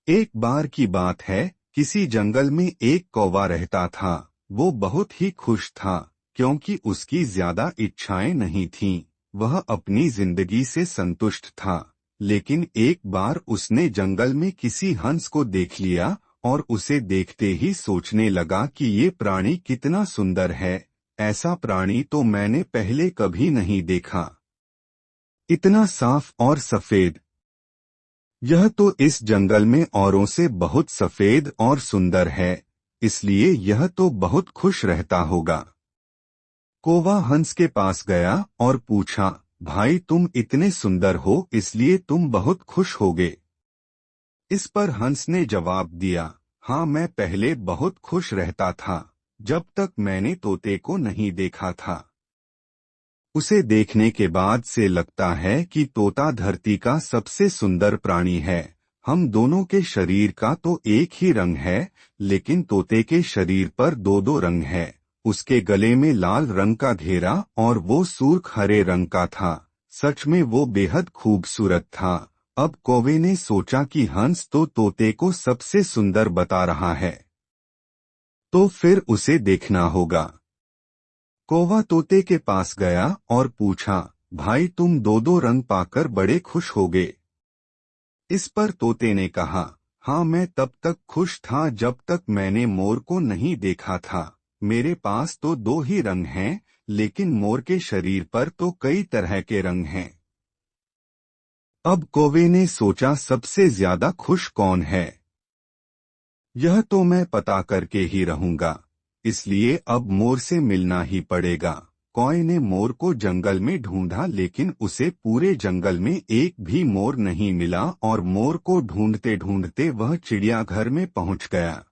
एक बार की बात है, किसी जंगल में एक कौवा रहता था। वो बहुत ही खुश था, क्योंकि उसकी ज्यादा इच्छाएं नहीं थीं। वह अपनी जिंदगी से संतुष्ट था। लेकिन एक बार उसने जंगल में किसी हंस को देख लिया और उसे देखते ही सोचने लगा कि ये प्राणी कितना सुंदर है। ऐसा प्राणी तो मैंने पहले कभी नहीं देखा। इतना साफ और सफेद। यह तो इस जंगल में औरों से बहुत सफेद और सुंदर है, इसलिए यह तो बहुत खुश रहता होगा। कौवा हंस के पास गया और पूछा, भाई तुम इतने सुंदर हो इसलिए तुम बहुत खुश होगे। इस पर हंस ने जवाब दिया, हाँ मैं पहले बहुत खुश रहता था, जब तक मैंने तोते को नहीं देखा था। उसे देखने के बाद से लगता है कि तोता धरती का सबसे सुंदर प्राणी है। हम दोनों के शरीर का तो एक ही रंग है, लेकिन तोते के शरीर पर दो दो रंग है। उसके गले में लाल रंग का घेरा और वो सुर्ख हरे रंग का था। सच में वो बेहद खूबसूरत था। अब कौवे ने सोचा कि हंस तो तोते को सबसे सुंदर बता रहा है, तो फिर उसे देखना होगा। कौवा तोते के पास गया और पूछा, भाई तुम दो दो रंग पाकर बड़े खुश होगे। इस पर तोते ने कहा, हाँ मैं तब तक खुश था जब तक मैंने मोर को नहीं देखा था। मेरे पास तो दो ही रंग हैं, लेकिन मोर के शरीर पर तो कई तरह के रंग हैं। अब कौवे ने सोचा सबसे ज्यादा खुश कौन है, यह तो मैं पता करके ही रहूंगा। इसलिए अब मोर से मिलना ही पड़ेगा। कौवे ने मोर को जंगल में ढूंढा, लेकिन उसे पूरे जंगल में एक भी मोर नहीं मिला और मोर को ढूंढते ढूंढते वह चिड़ियाघर में पहुंच गया।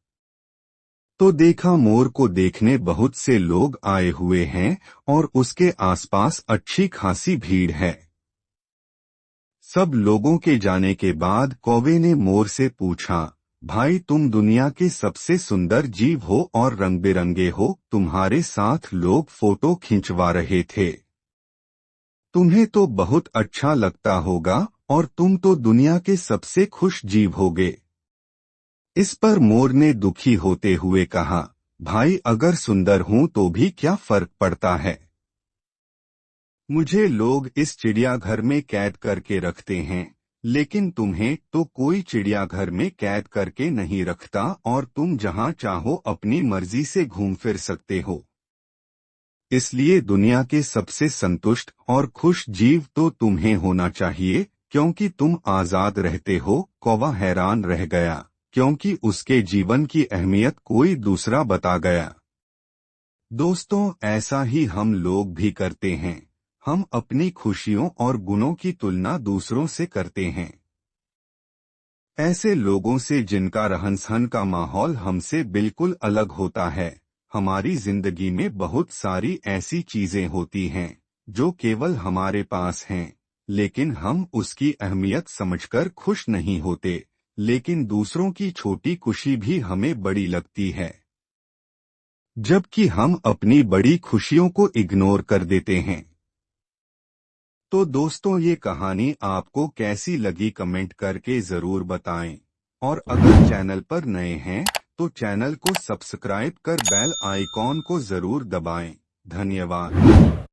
तो देखा मोर को देखने बहुत से लोग आए हुए हैं और उसके आसपास अच्छी खासी भीड़ है। सब लोगों के जाने के बाद कौवे ने मोर से पूछा, भाई तुम दुनिया के सबसे सुंदर जीव हो और रंग बिरंगे हो, तुम्हारे साथ लोग फोटो खिंचवा रहे थे। तुम्हें तो बहुत अच्छा लगता होगा और तुम तो दुनिया के सबसे खुश जीव होगे। इस पर मोर ने दुखी होते हुए कहा, भाई अगर सुंदर हूं तो भी क्या फर्क पड़ता है। मुझे लोग इस चिड़ियाघर में कैद करके रखते हैं, लेकिन तुम्हें तो कोई चिड़ियाघर में कैद करके नहीं रखता और तुम जहां चाहो अपनी मर्जी से घूम फिर सकते हो। इसलिए दुनिया के सबसे संतुष्ट और खुश जीव तो तुम्हें होना चाहिए, क्योंकि तुम आजाद रहते हो। कौवा हैरान रह गया, क्योंकि उसके जीवन की अहमियत कोई दूसरा बता गया। दोस्तों, ऐसा ही हम लोग भी करते हैं। हम अपनी खुशियों और गुणों की तुलना दूसरों से करते हैं। ऐसे लोगों से जिनका रहन सहन का माहौल हमसे बिल्कुल अलग होता है। हमारी जिंदगी में बहुत सारी ऐसी चीजें होती हैं जो केवल हमारे पास हैं, लेकिन हम उसकी अहमियत समझकर खुश नहीं होते। लेकिन दूसरों की छोटी खुशी भी हमें बड़ी लगती है, जबकि हम अपनी बड़ी खुशियों को इग्नोर कर देते हैं। तो दोस्तों, ये कहानी आपको कैसी लगी कमेंट करके जरूर बताएं। और अगर चैनल पर नए हैं तो चैनल को सब्सक्राइब कर बेल आइकॉन को जरूर दबाएं। धन्यवाद।